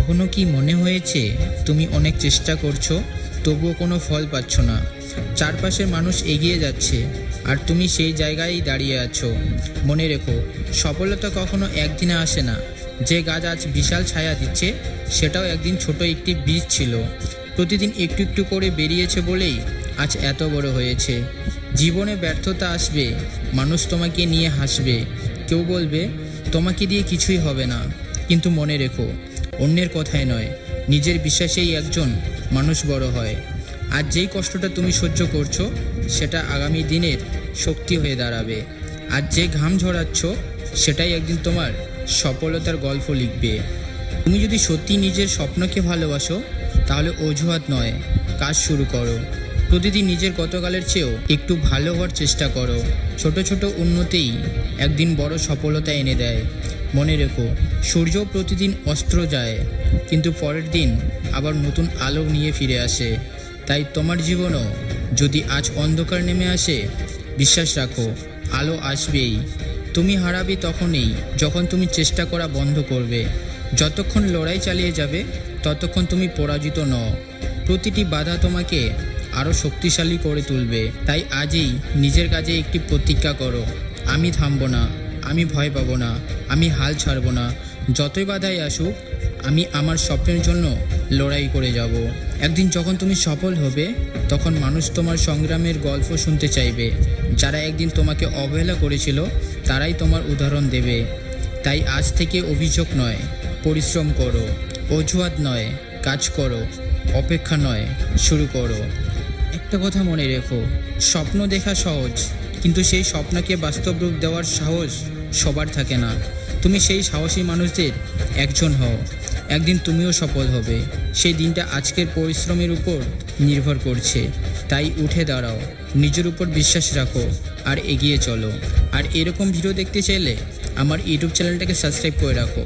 কখনো কি মনে হয়েছে তুমি অনেক চেষ্টা করছো তবুও কোনো ফল পাচ্ছ না? চারপাশের মানুষ এগিয়ে যাচ্ছে আর তুমি সেই জায়গায় দাঁড়িয়ে আছো। মনে রেখো, সফলতা কখনো একদিনে আসে না। যে গাছ আজ বিশাল ছায়া দিচ্ছে সেটাও একদিন ছোট একটি বীজ ছিল। প্রতিদিন একটু একটু করে বেরিয়েছে বলেই আজ এত বড় হয়েছে। জীবনে ব্যর্থতা আসবে, মানুষ তোমাকে নিয়ে হাসবে, কেউ বলবে তোমাকে দিয়ে কিছুই হবে না। কিন্তু মনে রেখো, অন্যের কথায় নয়, নিজের বিশ্বাসেই একজন মানুষ বড় হয়। আর যেই কষ্টটা তুমি সহ্য করছো সেটা আগামী দিনের শক্তি হয়ে দাঁড়াবে। আর যে ঘাম ঝরাচ্ছ সেটাই একদিন তোমার সফলতার গল্প লিখবে। তুমি যদি সত্যি নিজের স্বপ্নকে ভালোবাসো তাহলে অজুহাত নয়, কাজ শুরু করো। প্রতিদিন নিজের গতকালের চেয়েও একটু ভালো হওয়ার চেষ্টা করো। ছোট ছোট উন্নতিই একদিন বড় সফলতা এনে দেয়। মনে রেখো, সূর্য প্রতিদিন অস্ত্র যায়, কিন্তু পরের দিন আবার নতুন আলো নিয়ে ফিরে আসে। তাই তোমার জীবনও যদি আজ অন্ধকার নেমে আসে, বিশ্বাস রাখো, আলো আসবেই। তুমি হারাবে তখনই যখন তুমি চেষ্টা করা বন্ধ করবে। যতক্ষণ লড়াই চালিয়ে যাবে ততক্ষণ তুমি পরাজিত নও। প্রতিটি বাধা তোমাকে আরও শক্তিশালী করে তুলবে। তাই আজই নিজের কাজে একটি প্রতিজ্ঞা করো, আমি থামব না, আমি ভয় পাবো না, আমি হাল ছাড়ব না। যতই বাধাই আসুক, আমি আমার স্বপ্নের জন্য লড়াই করে যাব। একদিন যখন তুমি সফল হবে তখন মানুষ তোমার সংগ্রামের গল্প শুনতে চাইবে। যারা একদিন তোমাকে অবহেলা করেছিল তারাই তোমার উদাহরণ দেবে। তাই আজ থেকে অভিযোগ নয়, পরিশ্রম করো। অজুহাত নয়, কাজ করো। অপেক্ষা নয়, শুরু করো। একটা কথা মনে রেখো, স্বপ্ন দেখা সহজ, কিন্তু সেই স্বপ্নকে বাস্তব রূপ দেওয়ার সাহস সবার থাকে না। তুমি সেই সাহসী মানুষদের একজন হও। একদিন তুমিও সফল হবে। সেই দিনটা আজকের পরিশ্রমের উপর নির্ভর করছে। তাই উঠে দাঁড়াও, নিজের উপর বিশ্বাস রাখো আর এগিয়ে চলো। আর এরকম ভিডিও দেখতে চাইলে আমার ইউটিউব চ্যানেলটাকে সাবস্ক্রাইব করে রাখো।